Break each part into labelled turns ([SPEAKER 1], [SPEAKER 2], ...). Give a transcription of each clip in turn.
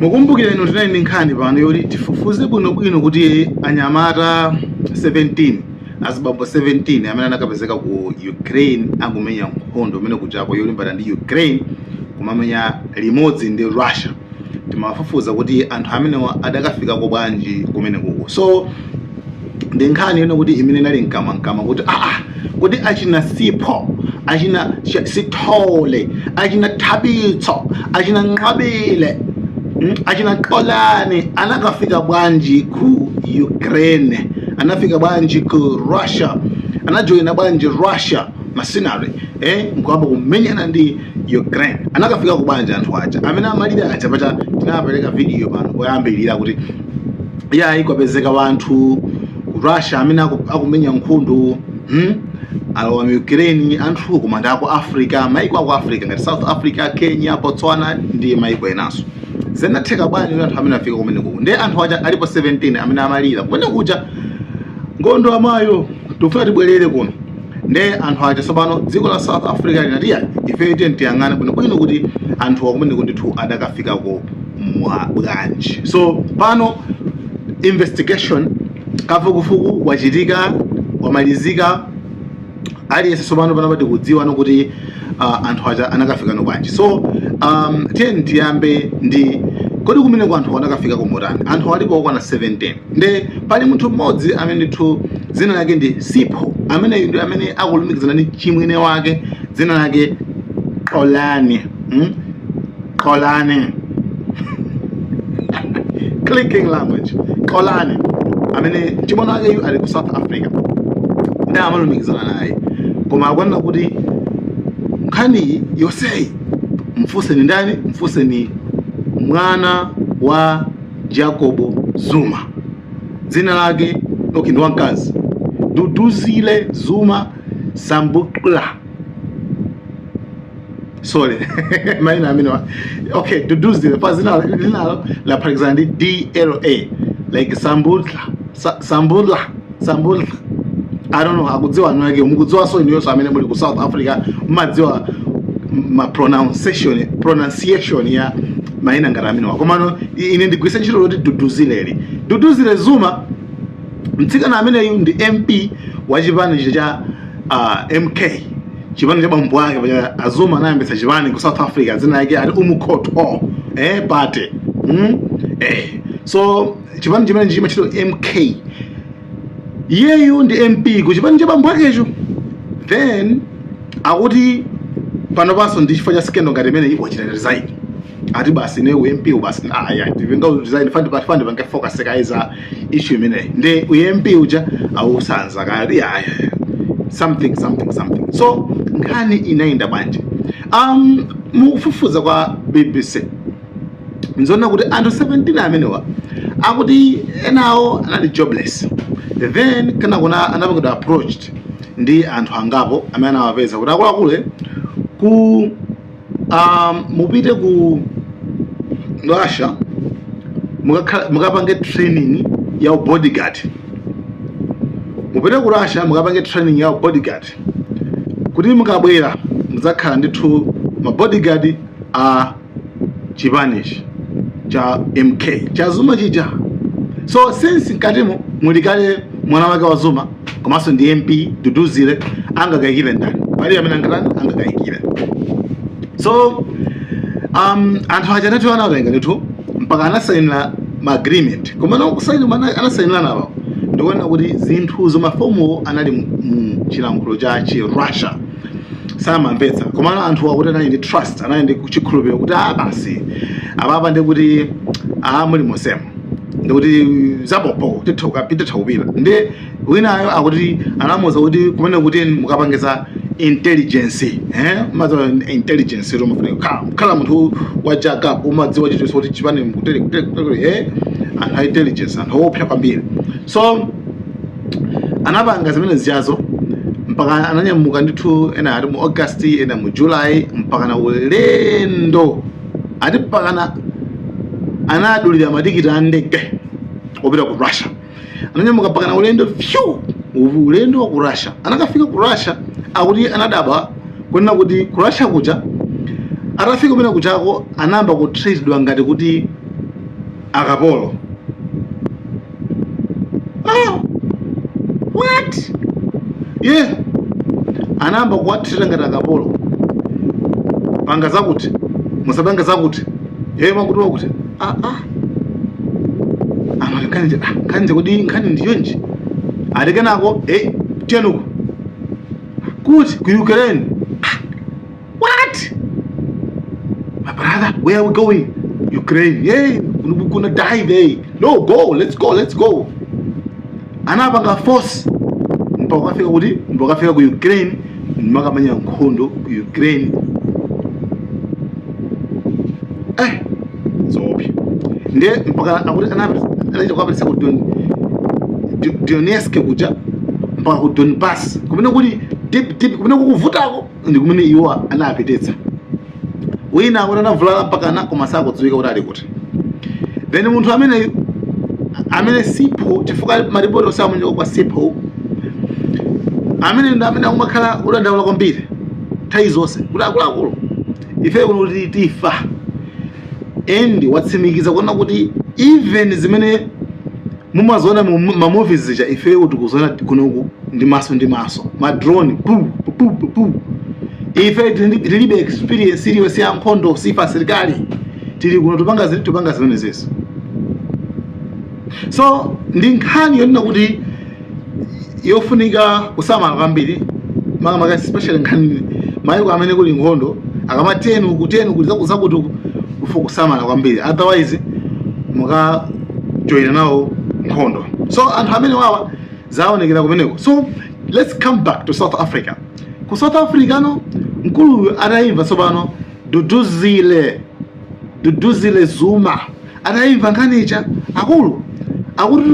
[SPEAKER 1] mukumbukire ino tinali ndi nkhani pano yoti tifufuze bwinobwino kuti anyamata 17 azibambo 17 amene anakapezeka ku Ukraine akumenya nkhondo imene kujako yolimbana ndi Ukraine kumamenya limodzi ndi Russia. Timafufuza kuti anthu amenewa adakafika ko bwanji kumene kuko. So ndi nkhani yone kuti imene nali mkama kuti kuti achina Sipho, achina Sithole, achina Thabitho, achina Nqabile, achina Xolani anakafika bwanji ku Ukraine, anafika bwanji ku Russia, anajoina bwanji Russia masinari mkwamba kumenyana ndi Ukraine. Anakafika ku bwanji anthu aja amene amalira aja pacha tinapereka video pano koyambirira kuti ikwapezeka wanthu Russia amene akumenya nkhondo alowa mu Ukraine, anthu kumanda ako Africa, maiko ako Africa ngati South Africa, Kenya, Botswana ndi maiko enaso. Zenatheka bwanji anthu amene afika kumene kuko. Ndi anthu aja alipo 17 amene amalira kumene kuja ngondo amayo tofuna tibwerere kuno. Ndi anthu aja sabano dziko la South Africa linati ife tiyang'ana bwino kuti anthu akumene kundithu adakafika ko bwanji. So pano investigation kafukufuku wachitika wamalizika, aliyense sobano panapati kudziwa nokuti anthu aja anakafika no bwanji. So tiyambe ndi kodi kumene kwa anthu anakafika kumotani. Anthu alipo okwana 17 ndi pali munthu mmodzi amene ndithu dzina lake ndi Sipho, amene ndi amene akulumikizana ndi chimwene wake dzina lake Xolani. Xolani clicking language. Xolani amene chimwene wake ali ku South Africa ndi amalumikizana naye, koma akwanena kuti nkhani yonseyi mfuse ni ndani? Mfuse ni mwana wa Jacob Zuma, dzina lake ndi wamkazi Duduzile Zuma Sambukla. Sorry maina amene Duduzile pa zina la for example DLA like Sambutla. I don't know akudziwa nwake mukudziwa so iniyo amene muli ku South Africa madziwa ma pronunciation ya maina ngati amene wako. Komano ine ndigwisa ntchito loti Duduzile Zuma mtsikana amene ndi MP wa chipani cha MK, chipani cha bambo wake paja Azuma anayambitsa chipani ku South Africa dzina lake ati Umkhonto party. So chipani chimene chimachito MK, iyeyu ndi MP ku chipani cha bambo wakecho. Then akuti pano paso ndi chifukwa cha skendo ngati imene iwo chita resign, ati basi ne MP basi ndivenga resign fund bange focus kaiza issue imene ndi MP uja awusanza kali something. So nkhani inaenda banje mukufufuza kwa BBC nzona kuti anthu 17 amenewa akuti enawo anali jobless. Then kana kuna anapangidwa approached ndi anthu angapo amene anawapeza kuti akuluakulu ku mupite ku Russia mukapange training ya bodyguard. Mupite ku Russia mukapange training ya bodyguard kuti mukabwera muzakhala ndithu ma bodyguard a chipanish cha MK cha Zuma chija. So since nkatimo mulikale mwana wake wa Zuma komanso ndi MP Duduzile angakayikire ndani pali amene angakayikire. So anthu aja ndithu anatenga ndithu mpaka anasainira ma agreement. Komano kusainira anasainira nawo ndikuona kuti zinthu zomafomu anali mu chilankhulo cha Russia samamvetsa. Komano anthu akuti anali ndi trust, anali ndi chikhulupiriro kuti basi apapa ndi kuti muli mosema ndikuti zapopo titha kupita. Ndi winayo akuti anamuza kuti kumene kuti mukapangeza intelligence mazo intelligence romafunika kala munthu wa Jacob umadziwa chito soti chipane mkutele ana intelligence anthu opya kwambiri. So anapanga zimene zijazo mpaka ananyamuka ndithu ena ali mu August ena mu July mpaka na ulendo ati mpaka anadulira matikiti a ndege opita ku Russia. Ananyamuka mpaka na ulendo ulendo wa ku Russia. Anakafika ku Russia akuti anadaba kunena kuti ku Russia kuja atafika kumene kuchako anamba ku treatedwa ngati kuti akapolo. Oh, what? Yeah, anamba kuwathira ngati akapolo. Panga zakuti, musapanga zakuti. Yeye makutuwa kuti. Kanje kudi nkhani ndiyo nji. Adekenako, tienuku. Kuti, ku Ukraine. What? My brother, where are we going? Ukraine. Yeah, we're gonna die there. No, go, let's go. Anapanga force. Mpaka ku Ukraine. Makamanya nkhondo ku Ukraine. Zopi. Ndiye mpaka akuti anaita kwapelesa ku Donetsk kuja mpaka ku Donbass. Kumene kuti deep kumene kukuvutako ndi kumene iwo anapitetsa. Wina akuti anavulala mpaka anakomasako kudziwika kuti ali kuti. Then munthu amene sipo chifukwa maripoti osamunjika kwa sipo amene akumakhala udandaula kwambiri nthawi zonse kuti akuluakulu ife kuno kuti tifa and watsimikiza kuona kuti even zimene mumaziona ma movies zija ife kuti kuzoona kunoku ndi maso ma drone ife tilibe experience iliyonse ya nkhondo sifa serikali tili kuno tupanga zimene zeso. So ndi nkhani yonena kuti yofunika kusamala kwambiri makamaka especially nkhani mayiko amene kuli nkhondo akamatenu kuti zakuti ufuka kusamala kwambiri otherwise muka join nawo nkhondo. So anthu amene wawa zaonekera kumeneko. So let's come back to South Africa. Ku South Africa no mkulu atayimva tsopano Duduzile Zuma atayimva nkhanicha akulu akuti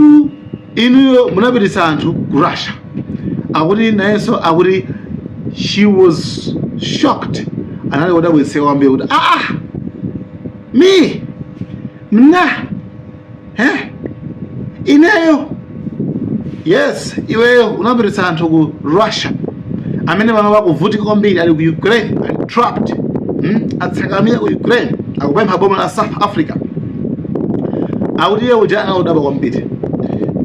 [SPEAKER 1] inuyo munapititsa anthu ku Russia. Akuti nayenso akuti she was shocked. Anali wadabwitse kwambiri kuti me ineyo yes iweyo unapititsa anthu ku Russia amene vano vakuvutika kwambiri ali ku Ukraine ali trapped atsakamira ku Ukraine akupempha boma la South Africa. Akuti iye uja anadabwa kwambiri.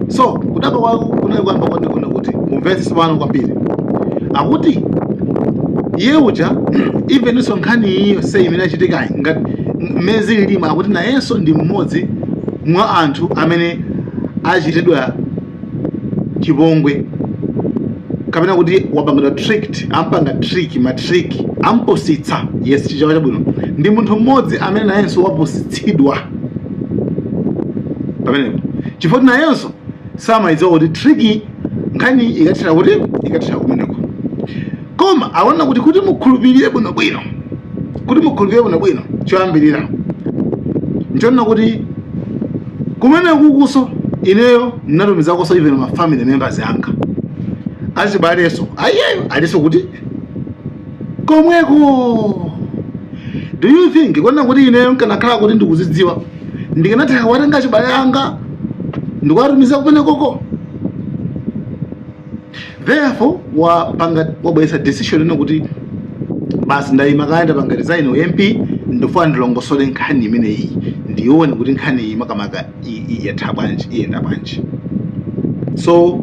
[SPEAKER 1] So kudabwa kwako kunali kwamba kuti mumvetse pano kwambiri akuti iye uja even iso nkhani iyo sei imene achitika ngati mezi lima akuti nayenso ndi mmodzi mwa anthu amene achitidwa chipongwe kapena kuti wapangidwa ampanga trick ampositsa yes chichawa chabwino ndi munthu mmodzi amene nayenso wapositsidwa pamenepo chifukwa nayenso samayidziwa kuti trick nkhani ikathira kumeneko. Koma awana kuti mukhulupirire bwinobwino choyambirira nchona kuti kumene kukuso ineyo ndinatumizako even ma family members yanga achibaleso ayeyo aliso kuti komweko. Do you think kuona kuti ineyo nkanakhala kuti ndikuzidziwa ndikanatheka watenga achibale yanga ndikuwatumiza kumenekoko? Therefore wabwesa decision ino kuti basi ndayima kaenda panga design o MP ndofuna ndilongosole nkhani imene iyi ndione kuti nkhani iyi makamaka iyenda bwanji. So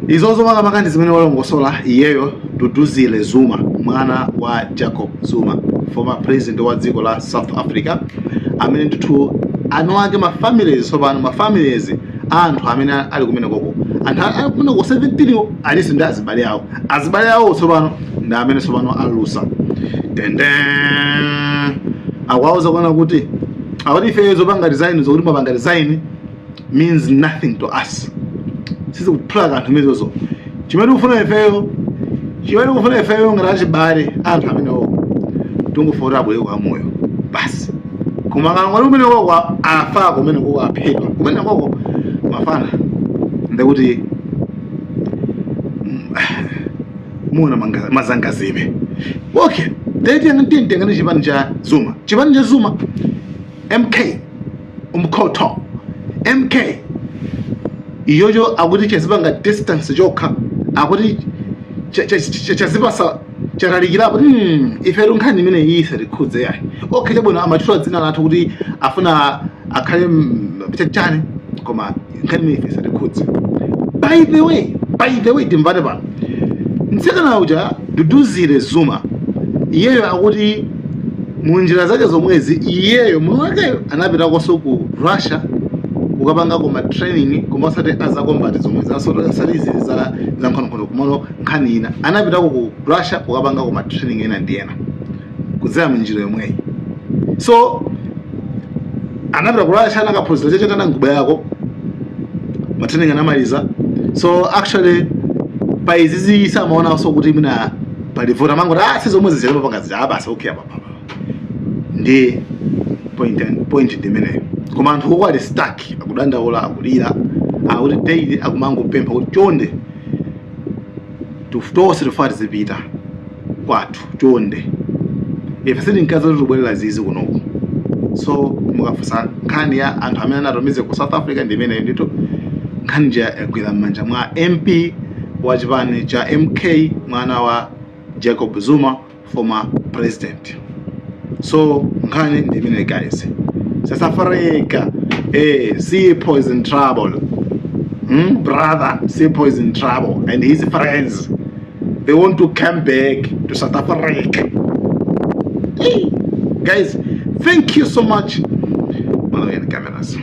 [SPEAKER 1] izozo makamaka ndi zimene walongosola iyeyo Duduzile Zuma mwana wa Jacob Zuma former president wa dziko la South Africa amene ndithu anoake ma families anthu amene ali kumene koko anthu ali kumene ko 17 alisi ndi azibale awo tsopano ndi amene tsopano alusa awauza kuona kuti awati ife zopanga design zokuti mapanga design means nothing to us. Sisi kuphula anthu mezozo chimene ufuna ifeyo ngati achibale anthu amene oko tungufota abwere kwa moyo basi. Kumanganga lumene koko afa kumene koko aphedwa kumene koko mafana ndekuti muna mazangazime. Okay, deti ngani chipani cha Zuma MK umkhoto MK iyoyo akuti chazipanga distance jokha akuti chazipasa charalikirapo ife nkhani imene yise likhudze yayi. Okay chabwino amatchula dzina lathu kuti afuna akhale mchachane koma nkhani ife satikhudzi. By the way timvane pano mtsikana uja Duduzile Zuma iyeyo akuti munjira zake zomwezi iyeyo muno wakeyo anapita koso ku Russia kukapanga koma training koma osati azakombati zomwezi asalizi za nkhono kumano nkhani ina anapita ku Russia kukapanga koma training ina ndiyena kudzera munjira yomweyi. So anapita ku Russia anakaphunzira chachetana nguba yako matraining anamaliza. So actually paizizi samaona so kuti mina palivota mango sizomwezi zilipo pangazi basi okay apa ndi point ndimeneyo. Koma anthu oko ali stuck akudandaula akulira akuti daily akumango pempha kuti chonde tufutose tufati zipita kwathu chonde ife sitinkaza tubwerera zizi kunoku. So mukafusa nkhani ya anthu amene anatumize ku South Africa ndimeneyo ndito nkhani nja yagwira m'manja mwa MP wa chipani cha MK mwana wa Jacob Zuma, former president. So nkhani ndimene guys, South Africa Sipho is in trouble. Brother, Sipho is in trouble and his friends, they want to come back to South Africa. Hey, guys, thank you so much. Malawian cameras.